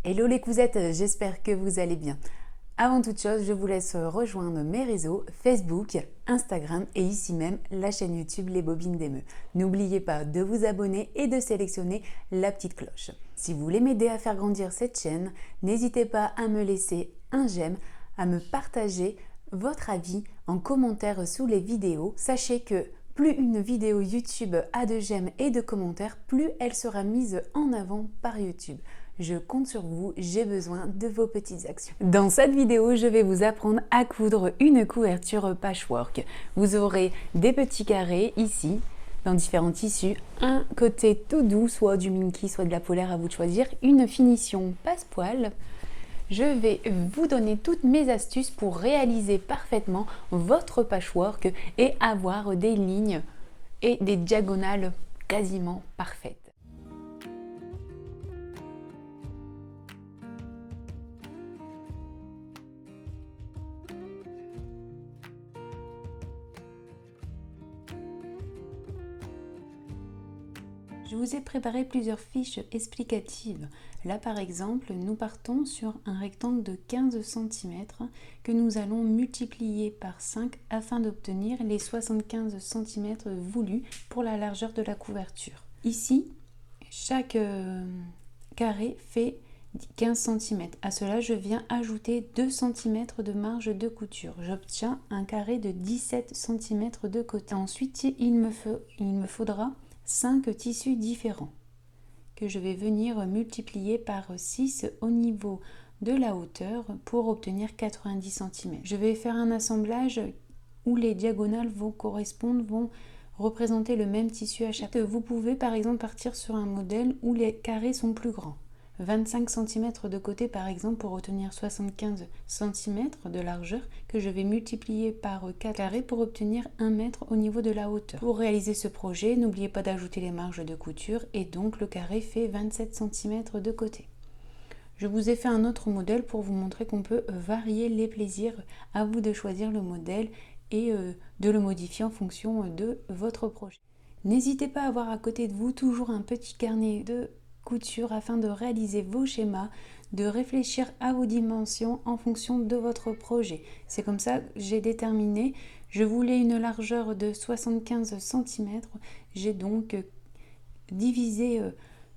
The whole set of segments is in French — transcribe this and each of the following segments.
Hello les cousettes, j'espère que vous allez bien. Avant toute chose, je vous laisse rejoindre mes réseaux Facebook, Instagram et ici même la chaîne YouTube Les Bobines d'Emeu. N'oubliez pas de vous abonner et de sélectionner la petite cloche. Si vous voulez m'aider à faire grandir cette chaîne, n'hésitez pas à me laisser un j'aime, à me partager votre avis en commentaire sous les vidéos. Sachez que plus une vidéo YouTube a de j'aime et de commentaires, plus elle sera mise en avant par YouTube. Je compte sur vous, j'ai besoin de vos petites actions. Dans cette vidéo, je vais vous apprendre à coudre une couverture patchwork. Vous aurez des petits carrés ici, dans différents tissus, un côté tout doux, soit du minky, soit de la polaire, à vous de choisir, une finition passe-poil. Je vais vous donner toutes mes astuces pour réaliser parfaitement votre patchwork et avoir des lignes et des diagonales quasiment parfaites. Je vous ai préparé plusieurs fiches explicatives. Là par exemple, nous partons sur un rectangle de 15 cm que nous allons multiplier par 5 afin d'obtenir les 75 cm voulus pour la largeur de la couverture. Ici, chaque carré fait 15 cm. À cela, je viens ajouter 2 cm de marge de couture. J'obtiens un carré de 17 cm de côté. Ensuite, il me faudra 5 tissus différents que je vais venir multiplier par 6 au niveau de la hauteur pour obtenir 90 cm. Je vais faire un assemblage où les diagonales vont représenter le même tissu à chaque fois. Vous pouvez par exemple partir sur un modèle où les carrés sont plus grands. 25 cm de côté par exemple pour obtenir 75 cm de largeur que je vais multiplier par 4 carrés pour obtenir 1 mètre au niveau de la hauteur. Pour réaliser ce projet, n'oubliez pas d'ajouter les marges de couture et donc le carré fait 27 cm de côté. Je vous ai fait un autre modèle pour vous montrer qu'on peut varier les plaisirs. À vous de choisir le modèle et de le modifier en fonction de votre projet. N'hésitez pas à avoir à côté de vous toujours un petit carnet de couture afin de réaliser vos schémas, de réfléchir à vos dimensions en fonction de votre projet. C'est comme ça que j'ai déterminé, je voulais une largeur de 75 cm, j'ai donc divisé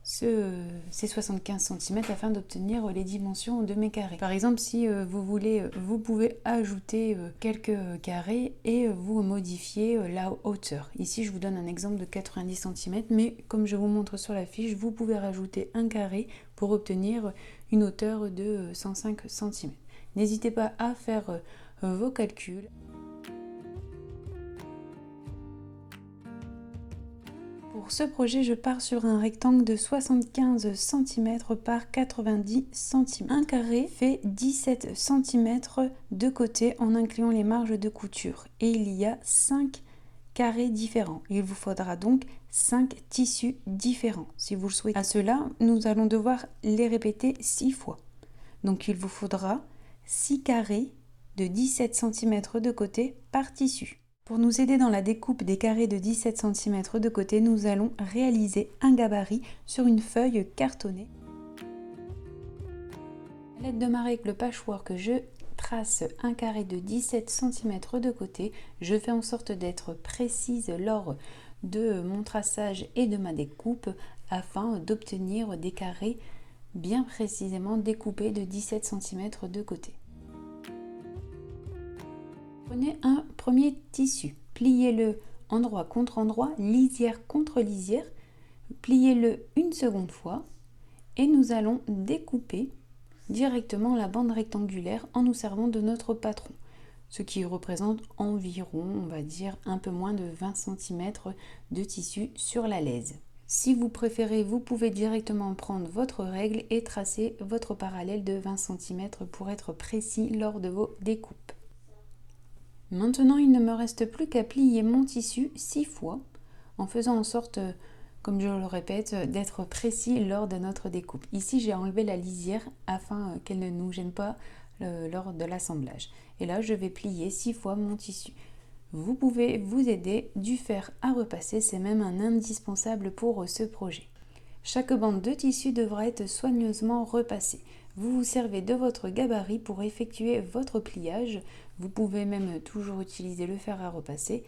ces 75 cm afin d'obtenir les dimensions de mes carrés. Par exemple, si vous voulez, vous pouvez ajouter quelques carrés et vous modifier la hauteur. Ici, je vous donne un exemple de 90 cm, mais comme je vous montre sur la fiche, vous pouvez rajouter un carré pour obtenir une hauteur de 105 cm. N'hésitez pas à faire vos calculs. Pour ce projet, je pars sur un rectangle de 75 cm par 90 cm. Un carré fait 17 cm de côté en incluant les marges de couture. Et il y a 5 carrés différents. Il vous faudra donc 5 tissus différents si vous le souhaitez. À cela, nous allons devoir les répéter 6 fois. Donc il vous faudra 6 carrés de 17 cm de côté par tissu. Pour nous aider dans la découpe des carrés de 17 cm de côté, nous allons réaliser un gabarit sur une feuille cartonnée. À l'aide de ma règle patchwork, je trace un carré de 17 cm de côté. Je fais en sorte d'être précise lors de mon traçage et de ma découpe afin d'obtenir des carrés bien précisément découpés de 17 cm de côté. Prenez un premier tissu, pliez-le endroit contre endroit, lisière contre lisière, pliez-le une seconde fois et nous allons découper directement la bande rectangulaire en nous servant de notre patron, ce qui représente environ, on va dire, un peu moins de 20 cm de tissu sur la lèse. Si vous préférez, vous pouvez directement prendre votre règle et tracer votre parallèle de 20 cm pour être précis lors de vos découpes. Maintenant, il ne me reste plus qu'à plier mon tissu 6 fois en faisant en sorte, comme je le répète, d'être précis lors de notre découpe. Ici, j'ai enlevé la lisière afin qu'elle ne nous gêne pas lors de l'assemblage. Et là, je vais plier 6 fois mon tissu. Vous pouvez vous aider du fer à repasser, c'est même un indispensable pour ce projet. Chaque bande de tissu devra être soigneusement repassée. Vous vous servez de votre gabarit pour effectuer votre pliage. Vous pouvez même toujours utiliser le fer à repasser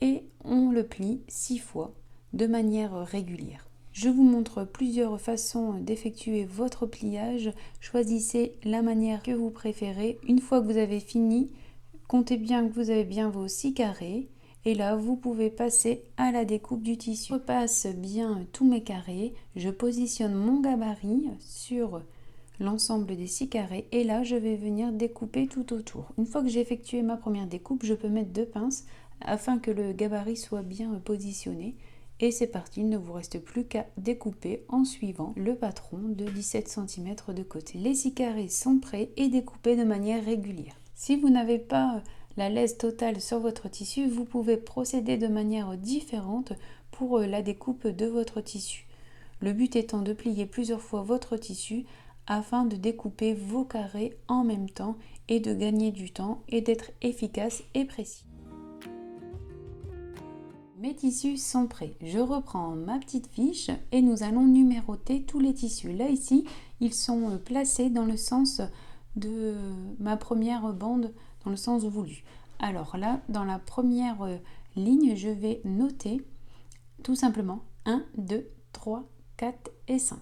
et on le plie 6 fois de manière régulière. Je vous montre plusieurs façons d'effectuer votre pliage. Choisissez la manière que vous préférez. Une fois que vous avez fini, comptez bien que vous avez bien vos 6 carrés. Et là, vous pouvez passer à la découpe du tissu. Je repasse bien tous mes carrés. Je positionne mon gabarit sur l'ensemble des 6 carrés. Et là, je vais venir découper tout autour. Une fois que j'ai effectué ma première découpe, je peux mettre 2 pinces afin que le gabarit soit bien positionné. Et c'est parti, il ne vous reste plus qu'à découper en suivant le patron de 17 cm de côté. Les 6 carrés sont prêts et découpés de manière régulière. Si vous n'avez pas la laisse totale sur votre tissu, vous pouvez procéder de manière différente pour la découpe de votre tissu. Le but étant de plier plusieurs fois votre tissu afin de découper vos carrés en même temps et de gagner du temps et d'être efficace et précis. Mes tissus sont prêts. Je reprends ma petite fiche et nous allons numéroter tous les tissus. Là ici, ils sont placés dans le sens de ma première bande, dans le sens voulu. Alors là, dans la première ligne, je vais noter tout simplement 1, 2, 3, 4 et 5.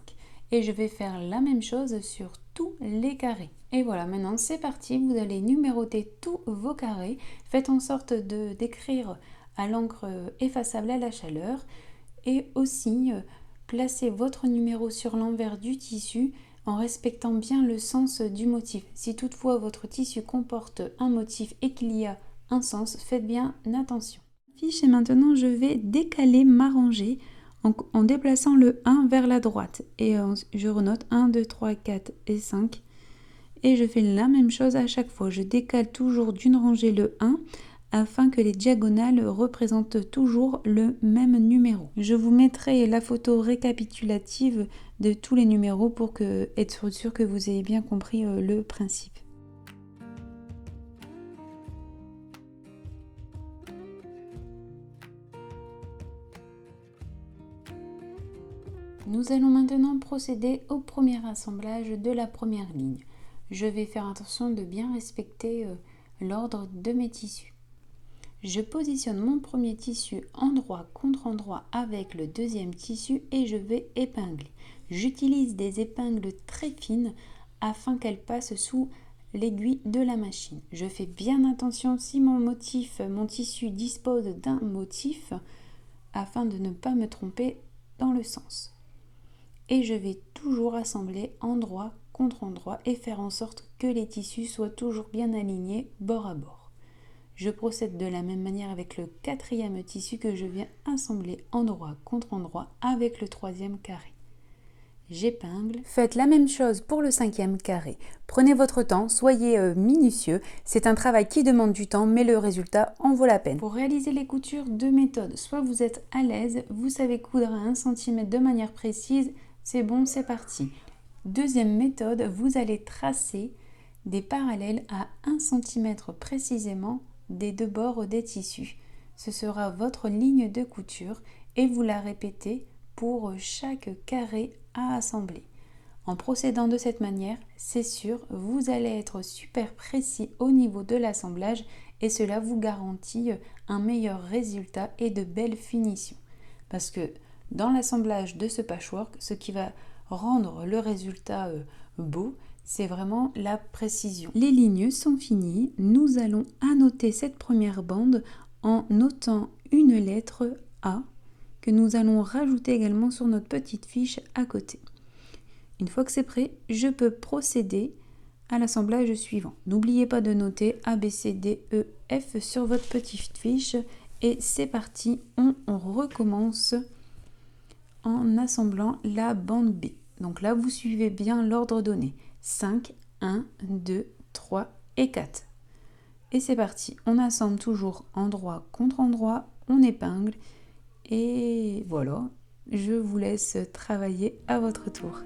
Et je vais faire la même chose sur tous les carrés. Et voilà, maintenant c'est parti, vous allez numéroter tous vos carrés. Faites en sorte d'écrire à l'encre effaçable à la chaleur et aussi placez votre numéro sur l'envers du tissu en respectant bien le sens du motif. Si toutefois votre tissu comporte un motif et qu'il y a un sens, faites bien attention. Et maintenant je vais décaler ma rangée en déplaçant le 1 vers la droite et je renote 1, 2, 3, 4 et 5 et je fais la même chose à chaque fois. Je décale toujours d'une rangée le 1 afin que les diagonales représentent toujours le même numéro. Je vous mettrai la photo récapitulative de tous les numéros pour être sûr que vous ayez bien compris le principe. Nous allons maintenant procéder au premier assemblage de la première ligne. Je vais faire attention de bien respecter l'ordre de mes tissus. Je positionne mon premier tissu endroit contre endroit avec le deuxième tissu et je vais épingler. J'utilise des épingles très fines afin qu'elles passent sous l'aiguille de la machine. Je fais bien attention si mon tissu dispose d'un motif afin de ne pas me tromper dans le sens. Et je vais toujours assembler endroit contre endroit et faire en sorte que les tissus soient toujours bien alignés bord à bord. Je procède de la même manière avec le quatrième tissu que je viens assembler endroit contre endroit avec le troisième carré. J'épingle. Faites la même chose pour le cinquième carré. Prenez votre temps, soyez minutieux. C'est un travail qui demande du temps, mais le résultat en vaut la peine. Pour réaliser les coutures, 2 méthodes. Soit vous êtes à l'aise, vous savez coudre à 1 cm de manière précise, c'est bon, c'est parti. Deuxième méthode, vous allez tracer des parallèles à 1 cm précisément des 2 bords des tissus. Ce sera votre ligne de couture et vous la répétez pour chaque carré à assembler. En procédant de cette manière, c'est sûr, vous allez être super précis au niveau de l'assemblage et cela vous garantit un meilleur résultat et de belles finitions. Parce que dans l'assemblage de ce patchwork, ce qui va rendre le résultat beau, c'est vraiment la précision. Les lignes sont finies. Nous allons annoter cette première bande en notant une lettre A que nous allons rajouter également sur notre petite fiche à côté. Une fois que c'est prêt, je peux procéder à l'assemblage suivant. N'oubliez pas de noter A, B, C, D, E, F sur votre petite fiche et c'est parti, on recommence en assemblant la bande B. Donc là, vous suivez bien l'ordre donné. 5, 1, 2, 3 et 4. Et c'est parti. On assemble toujours endroit contre endroit, on épingle et voilà. Je vous laisse travailler à votre tour.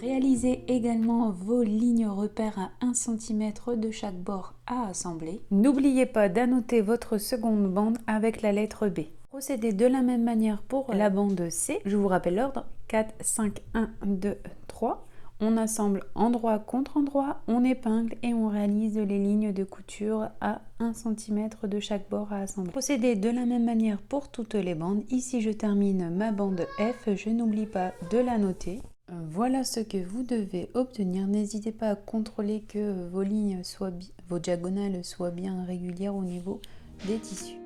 Réalisez également vos lignes repères à 1 cm de chaque bord à assembler. N'oubliez pas d'annoter votre seconde bande avec la lettre B. Procédez de la même manière pour la bande C. Je vous rappelle l'ordre: 4, 5, 1, 2, 3. On assemble endroit contre endroit, on épingle et on réalise les lignes de couture à 1 cm de chaque bord à assembler. Procédez de la même manière pour toutes les bandes. Ici, je termine ma bande F, je n'oublie pas de la noter. Voilà ce que vous devez obtenir. N'hésitez pas à contrôler que vos lignes vos diagonales soient bien régulières au niveau des tissus.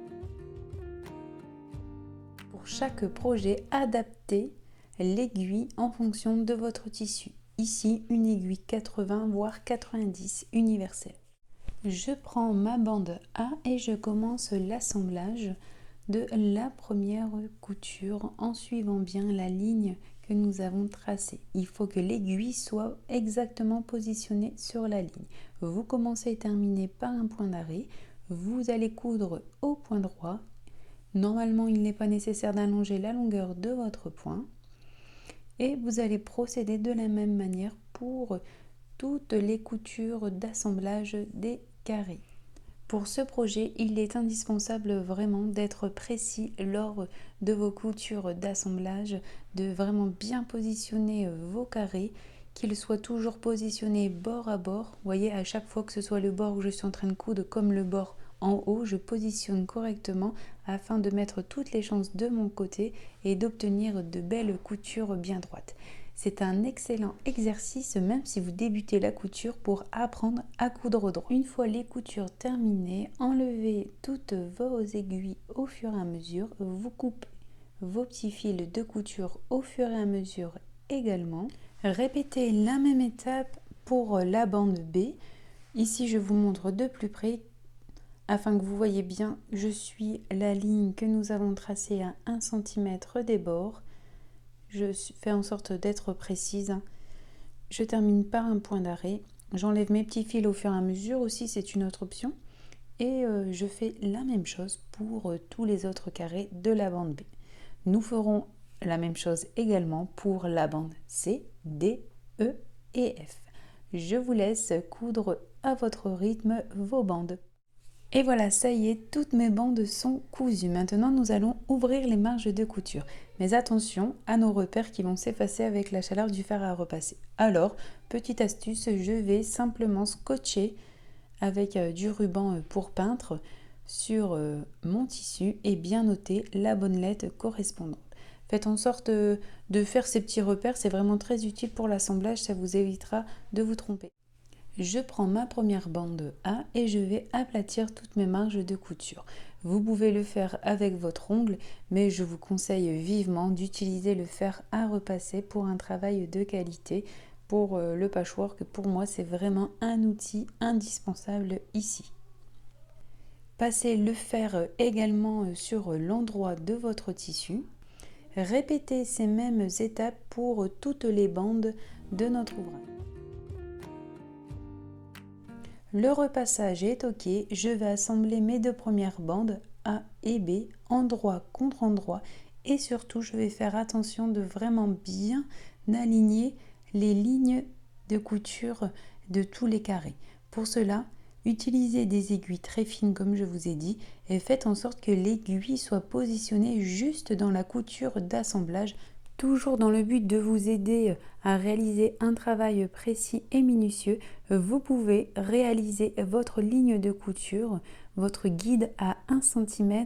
Pour chaque projet, adaptez l'aiguille en fonction de votre tissu. Ici, une aiguille 80 voire 90 universelle. Je prends ma bande A et je commence l'assemblage de la première couture en suivant bien la ligne que nous avons tracée. Il faut que l'aiguille soit exactement positionnée sur la ligne. Vous commencez et terminez par un point d'arrêt. Vous allez coudre au point droit. Normalement, il n'est pas nécessaire d'allonger la longueur de votre point. Et vous allez procéder de la même manière pour toutes les coutures d'assemblage des carrés. Pour ce projet, il est indispensable vraiment d'être précis lors de vos coutures d'assemblage, de vraiment bien positionner vos carrés, qu'ils soient toujours positionnés bord à bord. Vous voyez, à chaque fois que ce soit le bord où je suis en train de coudre comme le bord en haut, je positionne correctement afin de mettre toutes les chances de mon côté et d'obtenir de belles coutures bien droites. C'est un excellent exercice même si vous débutez la couture pour apprendre à coudre droit. Une fois les coutures terminées, enlevez toutes vos aiguilles au fur et à mesure. Vous coupez vos petits fils de couture au fur et à mesure également. Répétez la même étape pour la bande B. Ici, je vous montre de plus près afin que vous voyez bien. Je suis la ligne que nous avons tracée à 1 cm des bords. Je fais en sorte d'être précise. Je termine par un point d'arrêt. J'enlève mes petits fils au fur et à mesure aussi, c'est une autre option. Et je fais la même chose pour tous les autres carrés de la bande B. Nous ferons la même chose également pour la bande C, D, E et F. Je vous laisse coudre à votre rythme vos bandes. Et voilà, ça y est, toutes mes bandes sont cousues. Maintenant, nous allons ouvrir les marges de couture. Mais attention à nos repères qui vont s'effacer avec la chaleur du fer à repasser. Alors, petite astuce, je vais simplement scotcher avec du ruban pour peintre sur mon tissu et bien noter la bonne lettre correspondante. Faites en sorte de faire ces petits repères, c'est vraiment très utile pour l'assemblage, ça vous évitera de vous tromper. Je prends ma première bande A et je vais aplatir toutes mes marges de couture. Vous pouvez le faire avec votre ongle, mais je vous conseille vivement d'utiliser le fer à repasser pour un travail de qualité. Pour le patchwork, pour moi, c'est vraiment un outil indispensable ici. Passez le fer également sur l'endroit de votre tissu. Répétez ces mêmes étapes pour toutes les bandes de notre ouvrage. Le repassage est ok, je vais assembler mes deux premières bandes A et B, endroit contre endroit, et surtout je vais faire attention de vraiment bien aligner les lignes de couture de tous les carrés. Pour cela, utilisez des aiguilles très fines comme je vous ai dit et faites en sorte que l'aiguille soit positionnée juste dans la couture d'assemblage, toujours dans le but de vous aider à réaliser un travail précis et minutieux. Vous pouvez réaliser votre ligne de couture, votre guide à 1 cm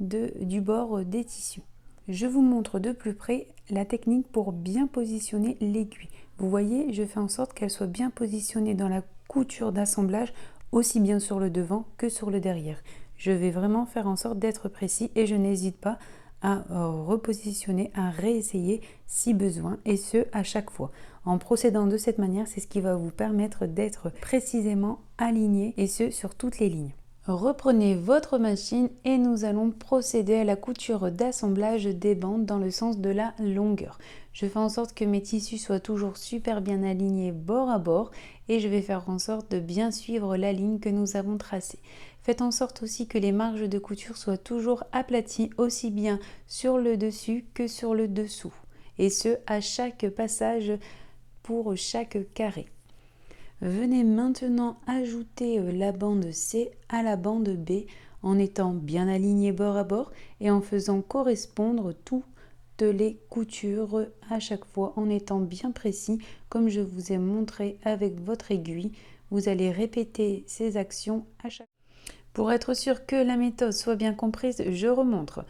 du bord des tissus. Je vous montre de plus près la technique pour bien positionner l'aiguille. Vous voyez, je fais en sorte qu'elle soit bien positionnée dans la couture d'assemblage, aussi bien sur le devant que sur le derrière. Je vais vraiment faire en sorte d'être précis et je n'hésite pas à repositionner, à réessayer si besoin, et ce à chaque fois. En procédant de cette manière, c'est ce qui va vous permettre d'être précisément aligné, et ce sur toutes les lignes. Reprenez votre machine et nous allons procéder à la couture d'assemblage des bandes dans le sens de la longueur. Je fais en sorte que mes tissus soient toujours super bien alignés bord à bord et je vais faire en sorte de bien suivre la ligne que nous avons tracée. Faites en sorte aussi que les marges de couture soient toujours aplaties aussi bien sur le dessus que sur le dessous. Et ce, à chaque passage pour chaque carré. Venez maintenant ajouter la bande C à la bande B en étant bien aligné bord à bord et en faisant correspondre toutes les coutures à chaque fois en étant bien précis comme je vous ai montré avec votre aiguille. Vous allez répéter ces actions à chaque fois. Pour être sûr que la méthode soit bien comprise, je remontre.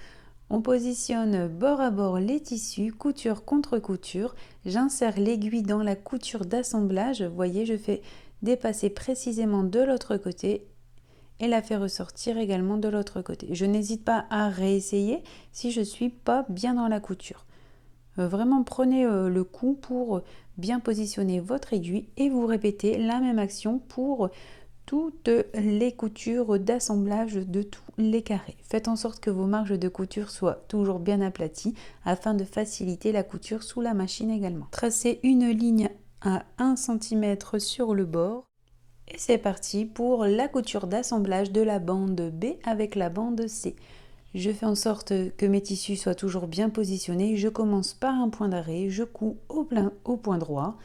On positionne bord à bord les tissus, couture contre couture. J'insère l'aiguille dans la couture d'assemblage. Vous voyez, je fais dépasser précisément de l'autre côté et la fais ressortir également de l'autre côté. Je n'hésite pas à réessayer si je ne suis pas bien dans la couture. Vraiment prenez le coup pour bien positionner votre aiguille et vous répétez la même action pour toutes les coutures d'assemblage de tous les carrés. Faites en sorte que vos marges de couture soient toujours bien aplaties afin de faciliter la couture sous la machine également. Tracez une ligne à 1 cm sur le bord et c'est parti pour la couture d'assemblage de la bande B avec la bande C. Je fais en sorte que mes tissus soient toujours bien positionnés. Je commence par un point d'arrêt, je couds au point droit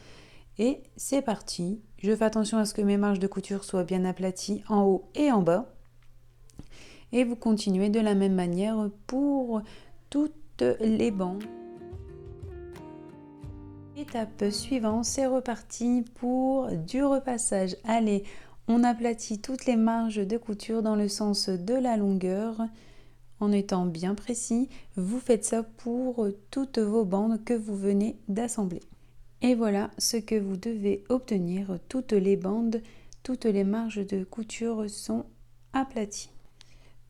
et c'est parti. Je fais attention à ce que mes marges de couture soient bien aplaties en haut et en bas. Et vous continuez de la même manière pour toutes les bandes. Étape suivante, c'est reparti pour du repassage. Allez, on aplatit toutes les marges de couture dans le sens de la longueur en étant bien précis. Vous faites ça pour toutes vos bandes que vous venez d'assembler. Et voilà ce que vous devez obtenir. Toutes les bandes, toutes les marges de couture sont aplaties.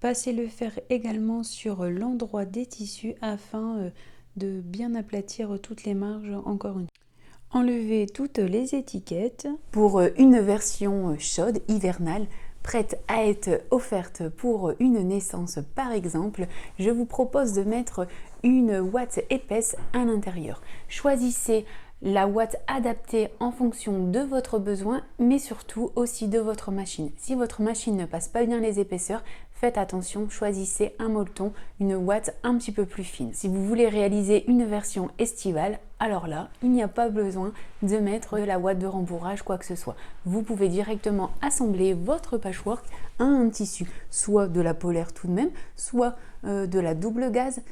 Passez le fer également sur l'endroit des tissus afin de bien aplatir toutes les marges encore une fois. Enlevez toutes les étiquettes. Pour une version chaude, hivernale, prête à être offerte pour une naissance par exemple, je vous propose de mettre une ouate épaisse à l'intérieur. Choisissez la ouate adaptée en fonction de votre besoin, mais surtout aussi de votre machine. Si votre machine ne passe pas bien les épaisseurs, faites attention, choisissez un molleton, une ouate un petit peu plus fine. Si vous voulez réaliser une version estivale, alors là, il n'y a pas besoin de mettre de la ouate de rembourrage, quoi que ce soit. Vous pouvez directement assembler votre patchwork à un tissu, soit de la polaire tout de même, soit de la double gaze.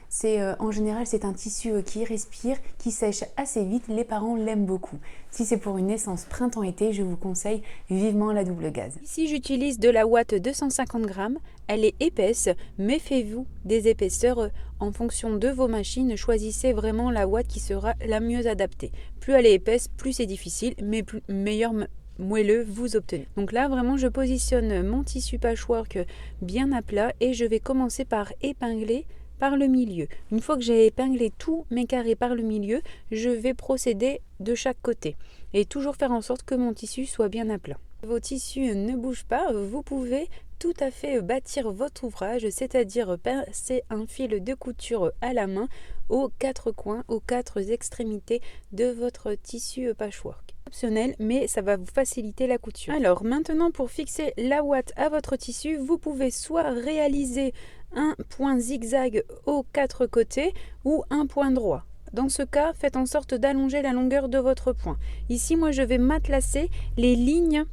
En général, c'est un tissu qui respire, qui sèche assez vite. Les parents l'aiment beaucoup. Si c'est pour une naissance printemps-été, je vous conseille vivement la double gaze. Ici, j'utilise de la ouate 250 grammes. Elle est épaisse, méfiez-vous des épaisseurs en fonction de vos machines. Choisissez vraiment la ouate qui sera la mieux adaptée. Plus elle est épaisse, plus c'est difficile, mais meilleur moelleux vous obtenez. Donc là, vraiment, je positionne mon tissu patchwork bien à plat et je vais commencer par épingler par le milieu. Une fois que j'ai épinglé tous mes carrés par le milieu, je vais procéder de chaque côté et toujours faire en sorte que mon tissu soit bien à plat. Vos tissus ne bougent pas, vous pouvez tout à fait bâtir votre ouvrage, c'est-à-dire passer un fil de couture à la main aux 4 coins, aux 4 extrémités de votre tissu patchwork. Optionnel, mais ça va vous faciliter la couture. Alors maintenant, pour fixer la ouate à votre tissu, vous pouvez soit réaliser un point zigzag aux 4 côtés ou un point droit. Dans ce cas, faites en sorte d'allonger la longueur de votre point. Ici, moi, je vais matelassé les lignes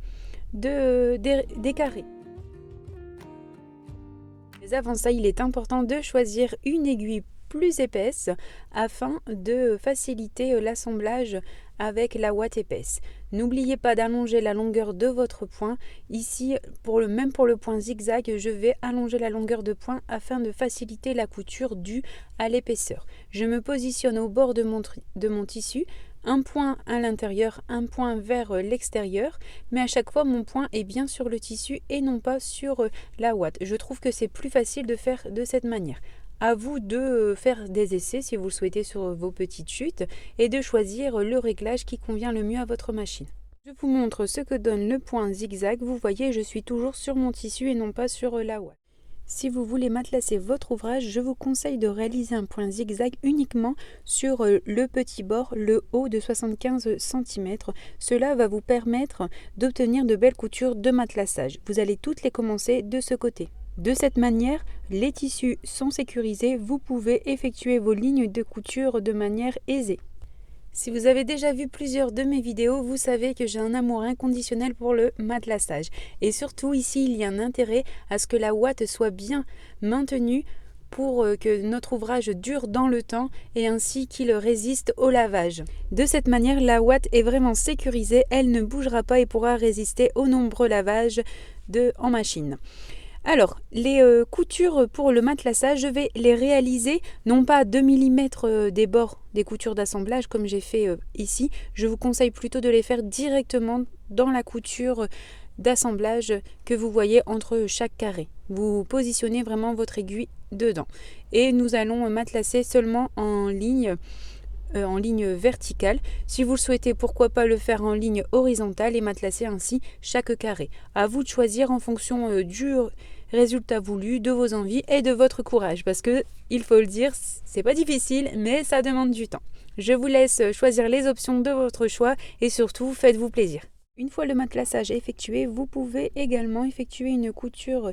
des carrés. Mais avant ça, il est important de choisir une aiguille plus épaisse afin de faciliter l'assemblage avec la ouate épaisse. N'oubliez pas d'allonger la longueur de votre point. Ici, même pour le point zigzag, je vais allonger la longueur de point afin de faciliter la couture due à l'épaisseur. Je me positionne au bord de mon tissu, un point à l'intérieur, un point vers l'extérieur, mais à chaque fois mon point est bien sur le tissu et non pas sur la ouate. Je trouve que c'est plus facile de faire de cette manière. À vous de faire des essais si vous le souhaitez sur vos petites chutes et de choisir le réglage qui convient le mieux à votre machine. Je vous montre ce que donne le point zigzag. Vous voyez, je suis toujours sur mon tissu et non pas sur la ouate. Si vous voulez matelasser votre ouvrage, je vous conseille de réaliser un point zigzag uniquement sur le petit bord, le haut de 75 cm. Cela va vous permettre d'obtenir de belles coutures de matelassage. Vous allez toutes les commencer de ce côté. De cette manière, les tissus sont sécurisés, vous pouvez effectuer vos lignes de couture de manière aisée. Si vous avez déjà vu plusieurs de mes vidéos, vous savez que j'ai un amour inconditionnel pour le matelassage. Et surtout ici, il y a un intérêt à ce que la ouate soit bien maintenue pour que notre ouvrage dure dans le temps et ainsi qu'il résiste au lavage. De cette manière, la ouate est vraiment sécurisée, elle ne bougera pas et pourra résister aux nombreux lavages en machine. Alors, les coutures pour le matelassage, je vais les réaliser non pas à 2 mm des bords des coutures d'assemblage comme j'ai fait ici. Je vous conseille plutôt de les faire directement dans la couture d'assemblage que vous voyez entre chaque carré. Vous positionnez vraiment votre aiguille dedans. Et nous allons matelasser seulement en ligne verticale. Si vous le souhaitez, pourquoi pas le faire en ligne horizontale et matelasser ainsi chaque carré. À vous de choisir en fonction du résultat voulu, de vos envies et de votre courage. Parce que, il faut le dire, c'est pas difficile, mais ça demande du temps. Je vous laisse choisir les options de votre choix et surtout, faites-vous plaisir. Une fois le matelassage effectué, vous pouvez également effectuer une couture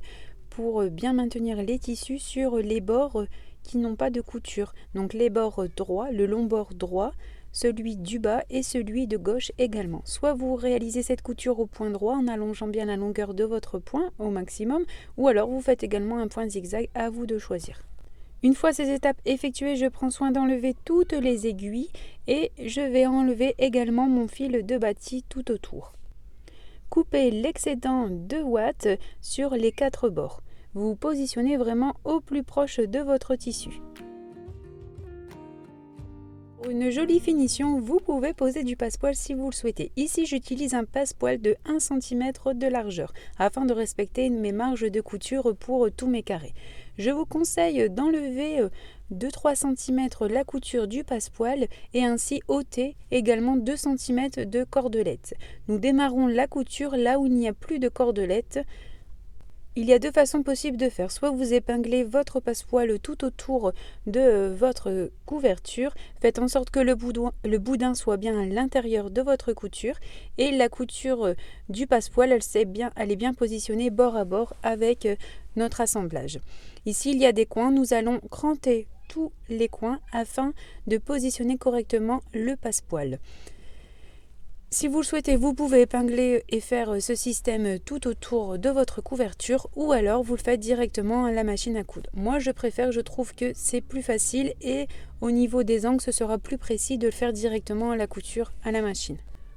pour bien maintenir les tissus sur les bords qui n'ont pas de couture. Donc les bords droits, le long bord droit, celui du bas et celui de gauche également. Soit vous réalisez cette couture au point droit en allongeant bien la longueur de votre point au maximum, ou alors vous faites également un point zigzag, à vous de choisir. Une fois ces étapes effectuées, je prends soin d'enlever toutes les aiguilles et je vais enlever également mon fil de bâti tout autour. Coupez l'excédent de ouate sur les 4 bords. Vous vous positionnez vraiment au plus proche de votre tissu. Pour une jolie finition, vous pouvez poser du passepoil si vous le souhaitez. Ici, j'utilise un passepoil de 1 cm de largeur afin de respecter mes marges de couture pour tous mes carrés. Je vous conseille d'enlever de 3 cm la couture du passepoil et ainsi ôter également 2 cm de cordelette. Nous démarrons la couture là où il n'y a plus de cordelette. Il y a 2 façons possibles de faire. Soit vous épinglez votre passepoil tout autour de votre couverture, faites en sorte que le boudin soit bien à l'intérieur de votre couture et la couture du passepoil, elle est bien positionnée bord à bord avec notre assemblage. Ici, il y a des coins, nous allons cranter tous les coins afin de positionner correctement le passepoil. Si vous le souhaitez, vous pouvez épingler et faire ce système tout autour de votre couverture ou alors vous le faites directement à la machine à coudre. Moi, je trouve que c'est plus facile et au niveau des angles, ce sera plus précis de le faire directement à la couture à la machine.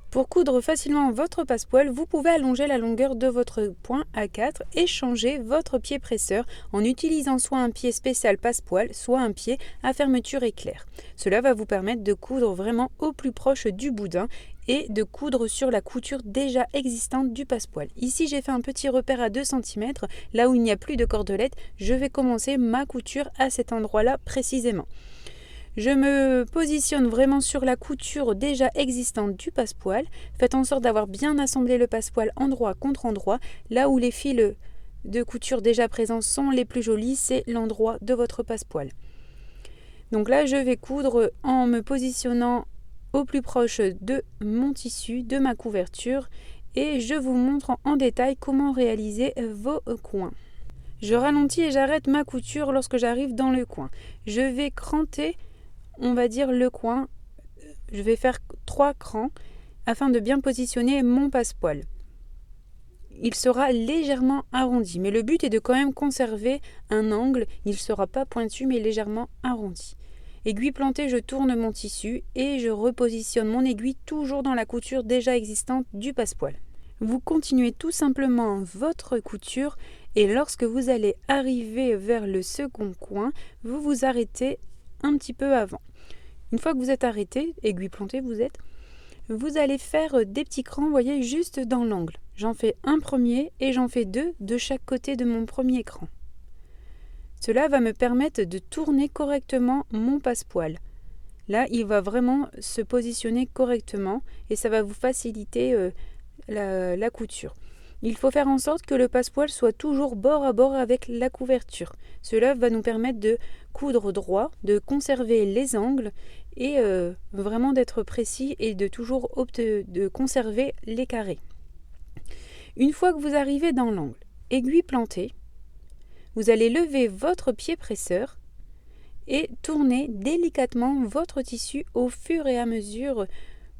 Pour coudre facilement votre passepoil, vous pouvez allonger la longueur de votre point A4 et changer votre pied presseur en utilisant soit un pied spécial passepoil, soit un pied à fermeture éclair. Cela va vous permettre de coudre vraiment au plus proche du boudin et de coudre sur la couture déjà existante du passepoil. Ici, j'ai fait un petit repère à 2 cm, là où il n'y a plus de cordelette. Je vais commencer ma couture à cet endroit-là précisément. Je me positionne vraiment sur la couture déjà existante du passepoil. Faites en sorte d'avoir bien assemblé le passepoil endroit contre endroit. Là où les fils de couture déjà présents sont les plus jolis, c'est l'endroit de votre passepoil. Donc là, je vais coudre en me positionnant au plus proche de mon tissu, de ma couverture, et je vous montre en détail comment réaliser vos coins. Je ralentis et j'arrête ma couture lorsque j'arrive dans le coin. Je vais cranter, on va dire, le coin. Je vais faire 3 crans afin de bien positionner mon passepoil. Il sera légèrement arrondi, mais le but est de quand même conserver un angle. Il ne sera pas pointu, mais légèrement arrondi. Aiguille plantée, je tourne mon tissu et je repositionne mon aiguille toujours dans la couture déjà existante du passepoil. Vous continuez tout simplement votre couture et lorsque vous allez arriver vers le second coin, vous vous arrêtez un petit peu avant. Une fois que vous êtes arrêté, aiguille plantée vous allez faire des petits crans, vous voyez, juste dans l'angle. J'en fais un premier et j'en fais 2 de chaque côté de mon premier cran. Cela va me permettre de tourner correctement mon passepoil. Là, il va vraiment se positionner correctement et ça va vous faciliter la couture. Il faut faire en sorte que le passepoil soit toujours bord à bord avec la couverture. Cela va nous permettre de coudre droit, de conserver les angles et vraiment d'être précis et de toujours de conserver les carrés. Une fois que vous arrivez dans l'angle, aiguille plantée, vous allez lever votre pied presseur et tournez délicatement votre tissu au fur et à mesure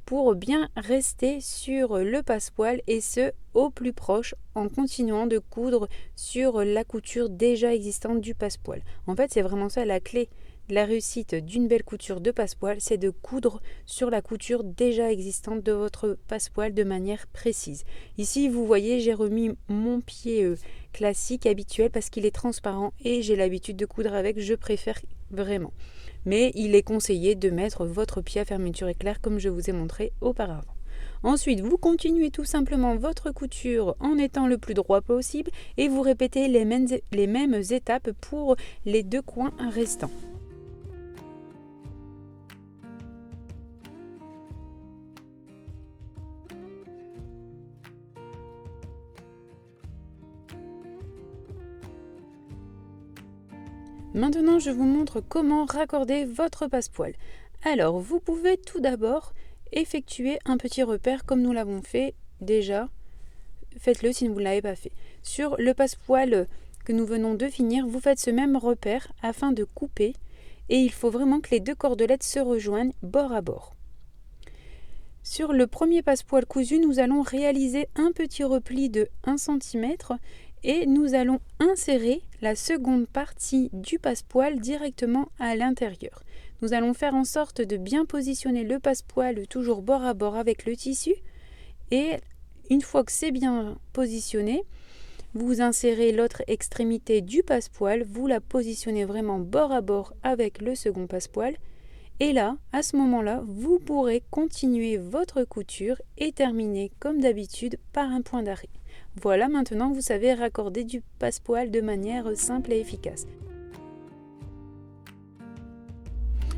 pour bien rester sur le passepoil et ce au plus proche en continuant de coudre sur la couture déjà existante du passepoil. En fait, c'est vraiment ça la clé de la réussite d'une belle couture de passepoil, c'est de coudre sur la couture déjà existante de votre passepoil de manière précise. Ici, vous voyez, j'ai remis mon pied classique, habituel, parce qu'il est transparent et j'ai l'habitude de coudre avec, je préfère vraiment. Mais il est conseillé de mettre votre pied à fermeture éclair comme je vous ai montré auparavant. Ensuite, vous continuez tout simplement votre couture en étant le plus droit possible et vous répétez les mêmes étapes pour les 2 coins restants. Maintenant, je vous montre comment raccorder votre passepoil. Alors, vous pouvez tout d'abord effectuer un petit repère comme nous l'avons fait déjà. Faites-le si vous ne l'avez pas fait. Sur le passepoil que nous venons de finir, vous faites ce même repère afin de couper et il faut vraiment que les 2 cordelettes se rejoignent bord à bord. Sur le premier passepoil cousu, nous allons réaliser un petit repli de 1 cm et nous allons insérer la seconde partie du passepoil directement à l'intérieur. Nous allons faire en sorte de bien positionner le passepoil toujours bord à bord avec le tissu et une fois que c'est bien positionné, vous insérez l'autre extrémité du passepoil, vous la positionnez vraiment bord à bord avec le second passepoil et là, à ce moment-là, vous pourrez continuer votre couture et terminer comme d'habitude par un point d'arrêt. Voilà, maintenant vous savez raccorder du passepoil de manière simple et efficace.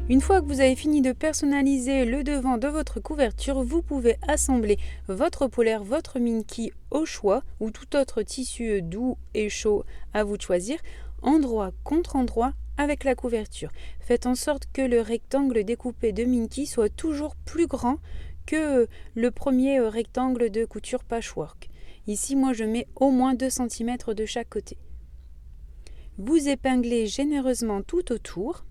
Une fois que vous avez fini de personnaliser le devant de votre couverture, vous pouvez assembler votre polaire, votre minky au choix ou tout autre tissu doux et chaud à vous de choisir, endroit contre endroit avec la couverture. Faites en sorte que le rectangle découpé de minky soit toujours plus grand que le premier rectangle de couture patchwork. Ici, moi, je mets au moins 2 cm de chaque côté. Vous épinglez généreusement tout autour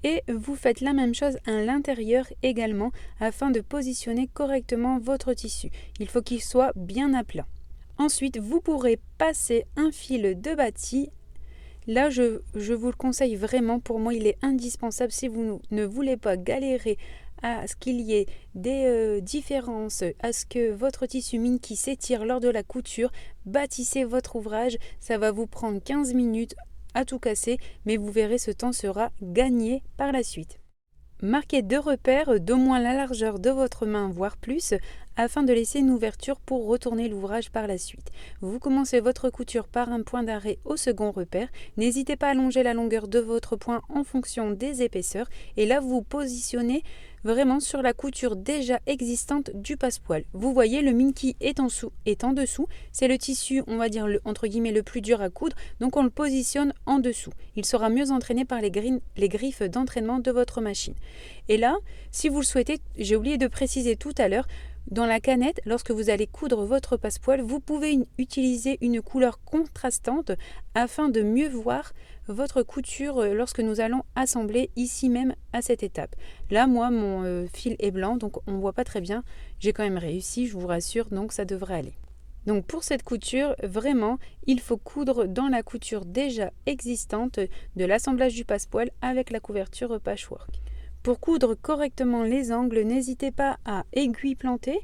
et vous faites la même chose à l'intérieur également afin de positionner correctement votre tissu. Il faut qu'il soit bien à plat. Ensuite, vous pourrez passer un fil de bâti. Là, je vous le conseille vraiment. Pour moi, il est indispensable si vous ne voulez pas galérer à ce qu'il y ait des différences, à ce que votre tissu minky s'étire lors de la couture. Bâtissez votre ouvrage. Ça va vous prendre 15 minutes à tout casser, mais vous verrez, ce temps sera gagné par la suite. Marquez 2 repères d'au moins la largeur de votre main, voire plus, afin de laisser une ouverture pour retourner l'ouvrage par la suite. Vous commencez votre couture par un point d'arrêt au second repère. N'hésitez pas à allonger la longueur de votre point en fonction des épaisseurs. Et là, vous positionnez vraiment sur la couture déjà existante du passepoil. Vous voyez, le minky est en dessous. C'est le tissu, on va dire, entre guillemets, le plus dur à coudre. Donc, on le positionne en dessous. Il sera mieux entraîné par les griffes d'entraînement de votre machine. Et là, si vous le souhaitez, j'ai oublié de préciser tout à l'heure, dans la canette, lorsque vous allez coudre votre passepoil, vous pouvez utiliser une couleur contrastante afin de mieux voir votre couture lorsque nous allons assembler ici même à cette étape. Là, moi, mon fil est blanc, donc on ne voit pas très bien. J'ai quand même réussi, je vous rassure, donc ça devrait aller. Donc pour cette couture, vraiment, il faut coudre dans la couture déjà existante de l'assemblage du passepoil avec la couverture patchwork. Pour coudre correctement les angles, n'hésitez pas à aiguille planter,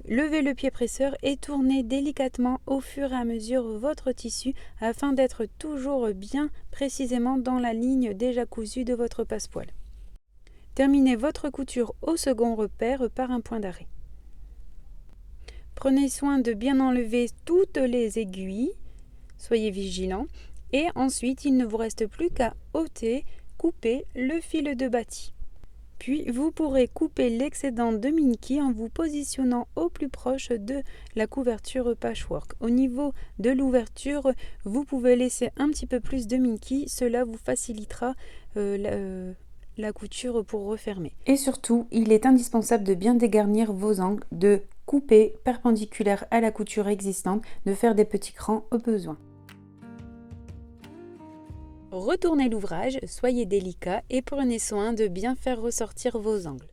lever le pied presseur et tourner délicatement au fur et à mesure votre tissu afin d'être toujours bien précisément dans la ligne déjà cousue de votre passepoil. Terminez votre couture au second repère par un point d'arrêt. Prenez soin de bien enlever toutes les aiguilles, soyez vigilants, et ensuite il ne vous reste plus qu'à ôter, couper le fil de bâti. Puis vous pourrez couper l'excédent de minky en vous positionnant au plus proche de la couverture patchwork. Au niveau de l'ouverture, vous pouvez laisser un petit peu plus de minky, cela vous facilitera la couture pour refermer. Et surtout, il est indispensable de bien dégarnir vos angles, de couper perpendiculaire à la couture existante, de faire des petits crans au besoin. Retournez l'ouvrage, soyez délicat et prenez soin de bien faire ressortir vos angles.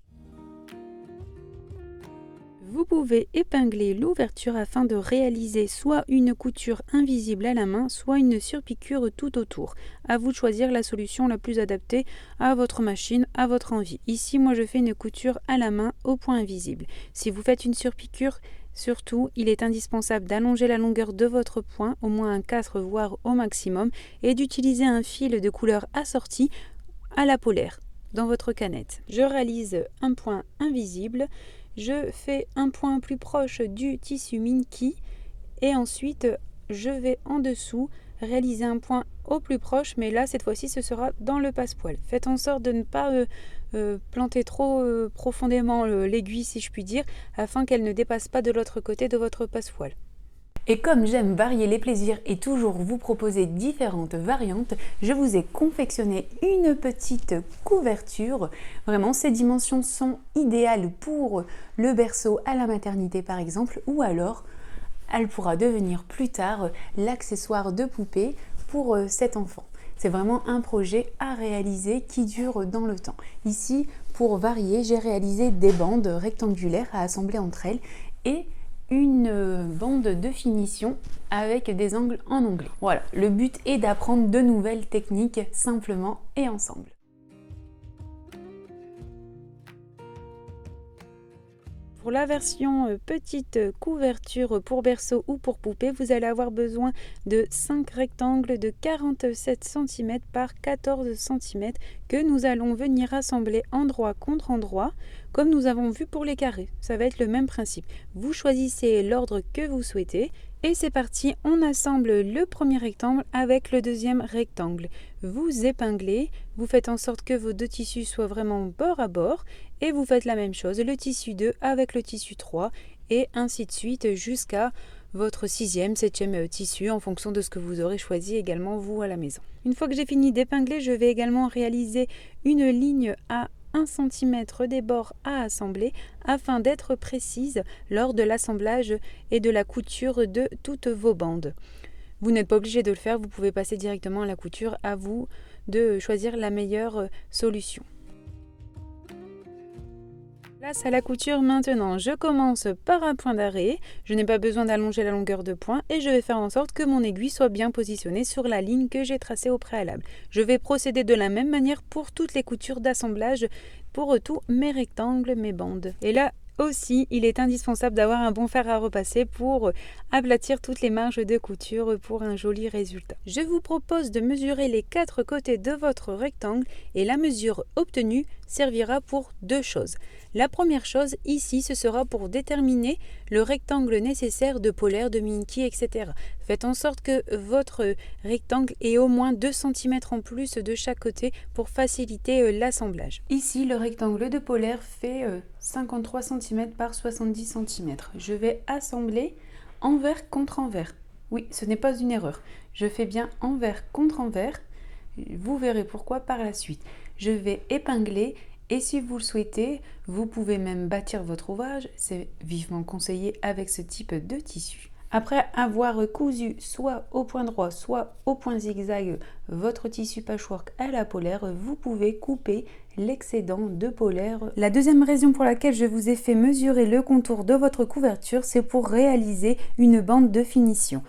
Vous pouvez épingler l'ouverture afin de réaliser soit une couture invisible à la main, soit une surpiqûre tout autour. À vous de choisir la solution la plus adaptée à votre machine, à votre envie. Ici, moi, je fais une couture à la main au point invisible. Si vous faites une surpiqûre, surtout, il est indispensable d'allonger la longueur de votre point, au moins un 4 voire au maximum, et d'utiliser un fil de couleur assorti à la polaire dans votre canette. Je réalise un point invisible. Je fais un point plus proche du tissu Minky et ensuite je vais en dessous réaliser un point au plus proche, mais là cette fois-ci ce sera dans le passepoil. Faites en sorte de ne pas planter trop profondément l'aiguille, si je puis dire, afin qu'elle ne dépasse pas de l'autre côté de votre passepoil. Et comme j'aime varier les plaisirs et toujours vous proposer différentes variantes, je vous ai confectionné une petite couverture. Vraiment, ces dimensions sont idéales pour le berceau à la maternité par exemple, ou alors elle pourra devenir plus tard l'accessoire de poupée pour cet enfant. C'est vraiment un projet à réaliser qui dure dans le temps. Ici, pour varier, j'ai réalisé des bandes rectangulaires à assembler entre elles et une bande de finition avec des angles en onglet. Voilà, le but est d'apprendre de nouvelles techniques simplement et ensemble. Pour la version petite couverture pour berceau ou pour poupée, vous allez avoir besoin de 5 rectangles de 47 cm par 14 cm que nous allons venir assembler endroit contre endroit, comme nous avons vu pour les carrés. Ça va être le même principe. Vous choisissez l'ordre que vous souhaitez. Et c'est parti, on assemble le premier rectangle avec le deuxième rectangle. Vous épinglez, vous faites en sorte que vos deux tissus soient vraiment bord à bord et vous faites la même chose, le tissu 2 avec le tissu 3 et ainsi de suite jusqu'à votre 6e, 7e tissu en fonction de ce que vous aurez choisi également vous à la maison. Une fois que j'ai fini d'épingler, je vais également réaliser une ligne à 1 cm des bords à assembler afin d'être précise lors de l'assemblage et de la couture de toutes vos bandes. Vous n'êtes pas obligé de le faire, vous pouvez passer directement à la couture, à vous de choisir la meilleure solution. Place à la couture maintenant, je commence par un point d'arrêt, je n'ai pas besoin d'allonger la longueur de point et je vais faire en sorte que mon aiguille soit bien positionnée sur la ligne que j'ai tracée au préalable. Je vais procéder de la même manière pour toutes les coutures d'assemblage, pour tous mes rectangles, mes bandes. Et là aussi, il est indispensable d'avoir un bon fer à repasser pour aplatir toutes les marges de couture pour un joli résultat. Je vous propose de mesurer les 4 côtés de votre rectangle et la mesure obtenue servira pour 2 choses. La première chose ici, ce sera pour déterminer le rectangle nécessaire de polaire, de Minky, etc. Faites en sorte que votre rectangle ait au moins 2 cm en plus de chaque côté pour faciliter l'assemblage. Ici, le rectangle de polaire fait 53 cm par 70 cm. Je vais assembler envers contre envers. Oui, ce n'est pas une erreur. Je fais bien envers contre envers. Vous verrez pourquoi par la suite. Je vais épingler et si vous le souhaitez, vous pouvez même bâtir votre ouvrage. C'est vivement conseillé avec ce type de tissu. Après avoir cousu soit au point droit, soit au point zigzag votre tissu patchwork à la polaire, vous pouvez couper l'excédent de polaire. La deuxième raison pour laquelle je vous ai fait mesurer le contour de votre couverture, c'est pour réaliser une bande de finition.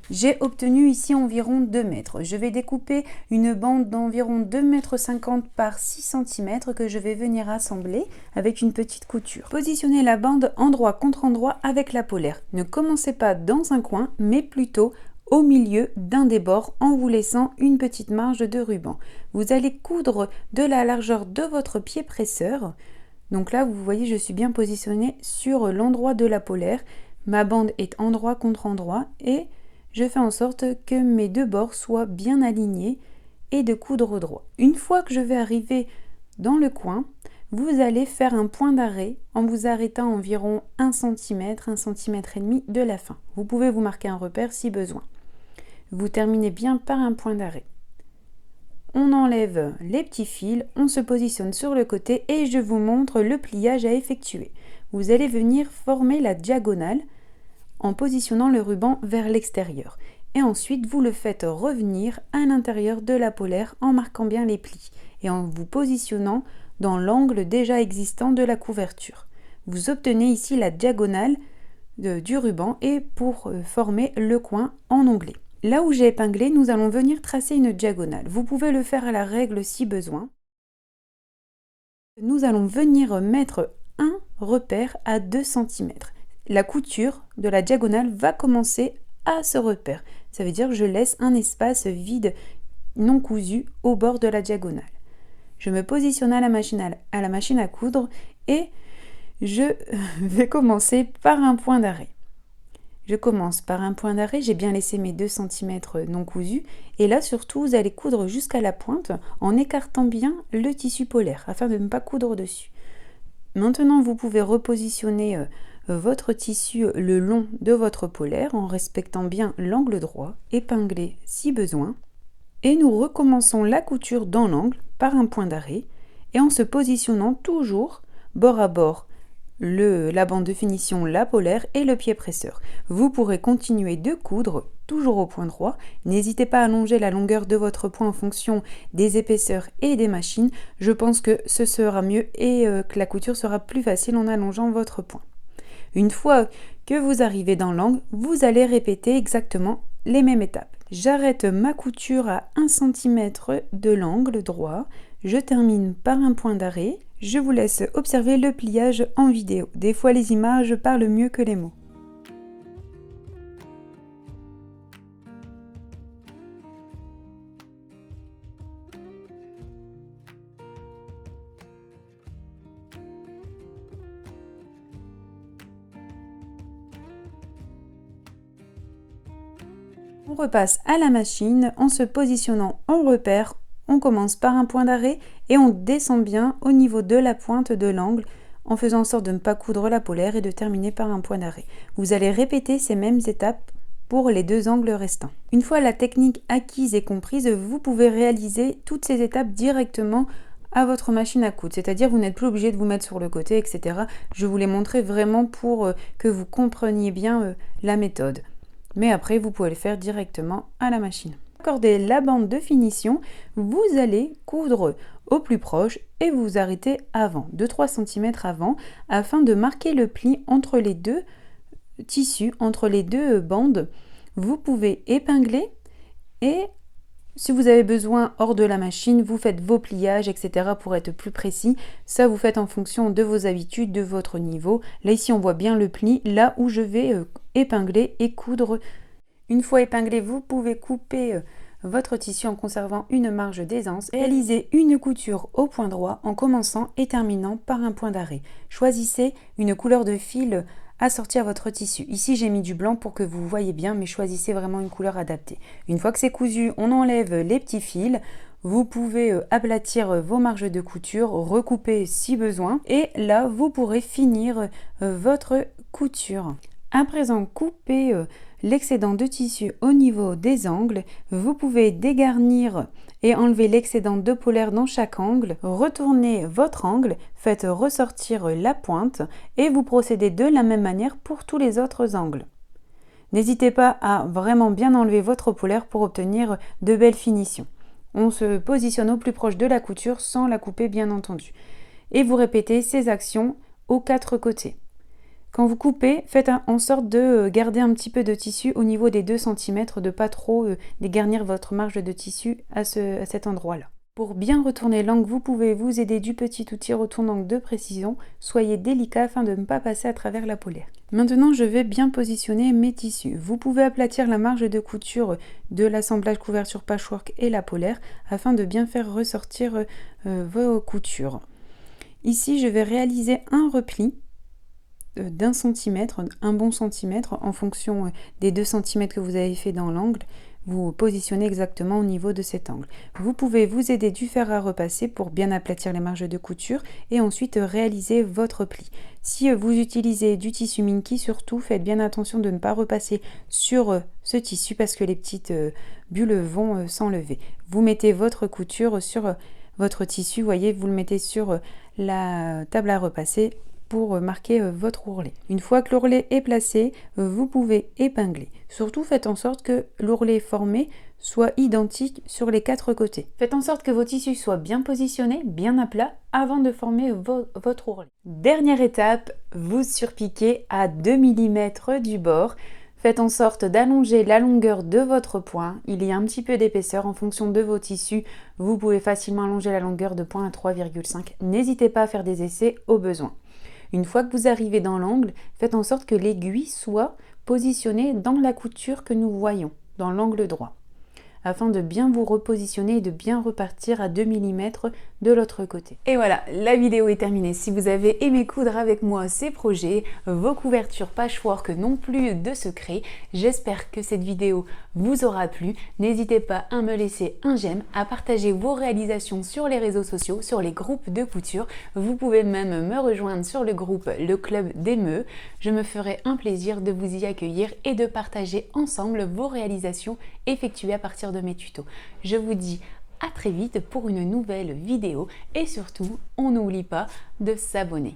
J'ai obtenu ici environ 2 mètres. Je vais découper une bande d'environ 2,50 m par 6 cm que je vais venir assembler avec une petite couture. Positionnez la bande endroit contre endroit avec la polaire. Ne commencez pas dans un coin, mais plutôt au milieu d'un des bords en vous laissant une petite marge de ruban. Vous allez coudre de la largeur de votre pied presseur. Donc là, vous voyez, je suis bien positionnée sur l'endroit de la polaire. Ma bande est endroit contre endroit et je fais en sorte que mes deux bords soient bien alignés et de coudre droit. Une fois que je vais arriver dans le coin, vous allez faire un point d'arrêt en vous arrêtant environ 1 cm, 1 cm et demi de la fin. Vous pouvez vous marquer un repère si besoin. Vous terminez bien par un point d'arrêt. On enlève les petits fils, on se positionne sur le côté et je vous montre le pliage à effectuer. Vous allez venir former la diagonale en positionnant le ruban vers l'extérieur. et ensuite vous le faites revenir à l'intérieur de la polaire en marquant bien les plis et en vous positionnant dans l'angle déjà existant de la couverture. Vous obtenez ici la diagonale du ruban et pour former le coin en onglet. Là où j'ai épinglé, nous allons venir tracer une diagonale. Vous pouvez le faire à la règle si besoin. Nous allons venir mettre un repère à 2 cm. La couture de la diagonale va commencer à ce repère. Ça veut dire que je laisse un espace vide non cousu au bord de la diagonale. Je me positionne à la machine à coudre et je vais commencer par un point d'arrêt. Je commence par un point d'arrêt, j'ai bien laissé mes 2 cm non cousus et là surtout vous allez coudre jusqu'à la pointe en écartant bien le tissu polaire afin de ne pas coudre dessus. Maintenant vous pouvez repositionner votre tissu le long de votre polaire en respectant bien l'angle droit, épingler si besoin et nous recommençons la couture dans l'angle par un point d'arrêt et en se positionnant toujours bord à bord la bande de finition, la polaire et le pied presseur. Vous pourrez continuer de coudre toujours au point droit. N'hésitez pas à allonger la longueur de votre point en fonction des épaisseurs et des machines. Je pense que ce sera mieux et que la couture sera plus facile en allongeant votre point. Une fois que vous arrivez dans l'angle, vous allez répéter exactement les mêmes étapes. J'arrête ma couture à 1 cm de l'angle droit. Je termine par un point d'arrêt. Je vous laisse observer le pliage en vidéo. Des fois, les images parlent mieux que les mots. On repasse à la machine en se positionnant en repère. On commence par un point d'arrêt et on descend bien au niveau de la pointe de l'angle en faisant en sorte de ne pas coudre la polaire et de terminer par un point d'arrêt. Vous allez répéter ces mêmes étapes pour les 2 angles restants. Une fois la technique acquise et comprise, vous pouvez réaliser toutes ces étapes directement à votre machine à coudre, c'est-à-dire vous n'êtes plus obligé de vous mettre sur le côté, etc. Je vous l'ai montré vraiment pour que vous compreniez bien la méthode. Mais après, vous pouvez le faire directement à la machine. Accordez la bande de finition, vous allez coudre au plus proche et vous arrêtez avant, 2-3 cm avant, afin de marquer le pli entre les 2 tissus, entre les 2 bandes. Vous pouvez épingler et si vous avez besoin hors de la machine, vous faites vos pliages, etc. pour être plus précis. Ça, vous faites en fonction de vos habitudes, de votre niveau. Là, ici, on voit bien le pli, là où je vais épingler et coudre. Une fois épinglé, vous pouvez couper votre tissu en conservant une marge d'aisance. Réalisez une couture au point droit en commençant et terminant par un point d'arrêt. Choisissez une couleur de fil assortie à votre tissu. Ici, j'ai mis du blanc pour que vous voyez bien, mais choisissez vraiment une couleur adaptée. Une fois que c'est cousu, on enlève les petits fils. Vous pouvez aplatir vos marges de couture, recouper si besoin. Et là, vous pourrez finir votre couture. À présent, coupez l'excédent de tissu au niveau des angles. Vous pouvez dégarnir et enlever l'excédent de polaire dans chaque angle. Retournez votre angle, faites ressortir la pointe et vous procédez de la même manière pour tous les autres angles. N'hésitez pas à vraiment bien enlever votre polaire pour obtenir de belles finitions. On se positionne au plus proche de la couture sans la couper bien entendu. Et vous répétez ces actions aux 4 côtés. Quand vous coupez, faites en sorte de garder un petit peu de tissu au niveau des 2 cm, de pas trop dégarnir votre marge de tissu à cet endroit-là. Pour bien retourner l'angle, vous pouvez vous aider du petit outil retourne-angle de précision. Soyez délicat afin de ne pas passer à travers la polaire. Maintenant, je vais bien positionner mes tissus. Vous pouvez aplatir la marge de couture de l'assemblage couverture patchwork et la polaire afin de bien faire ressortir vos coutures. Ici, je vais réaliser un repli d'1 cm, un bon centimètre en fonction des 2 cm que vous avez fait dans l'angle. Vous positionnez exactement au niveau de cet angle. Vous pouvez vous aider du fer à repasser pour bien aplatir les marges de couture et ensuite réaliser votre pli. Si vous utilisez du tissu Minky, surtout faites bien attention de ne pas repasser sur ce tissu parce que les petites bulles vont s'enlever. Vous mettez votre couture sur votre tissu, voyez, vous le mettez sur la table à repasser pour marquer votre ourlet. Une fois que l'ourlet est placé, vous pouvez épingler. Surtout faites en sorte que l'ourlet formé soit identique sur les 4 côtés. Faites en sorte que vos tissus soient bien positionnés, bien à plat, avant de former votre ourlet. Dernière étape, vous surpiquez à 2 mm du bord. Faites en sorte d'allonger la longueur de votre point. Il y a un petit peu d'épaisseur en fonction de vos tissus. Vous pouvez facilement allonger la longueur de point à 3,5. N'hésitez pas à faire des essais au besoin. Une fois que vous arrivez dans l'angle, faites en sorte que l'aiguille soit positionnée dans la couture que nous voyons, dans l'angle droit, afin de bien vous repositionner et de bien repartir à 2 mm de l'autre côté. Et voilà, la vidéo est terminée. Si vous avez aimé coudre avec moi ces projets, vos couvertures patchwork n'ont plus de secret. J'espère que cette vidéo vous aura plu. N'hésitez pas à me laisser un j'aime, à partager vos réalisations sur les réseaux sociaux, sur les groupes de couture. Vous pouvez même me rejoindre sur le groupe Le Club des Meux. Je me ferai un plaisir de vous y accueillir et de partager ensemble vos réalisations effectuées à partir de mes tutos. Je vous dis à très vite pour une nouvelle vidéo et surtout, on n'oublie pas de s'abonner.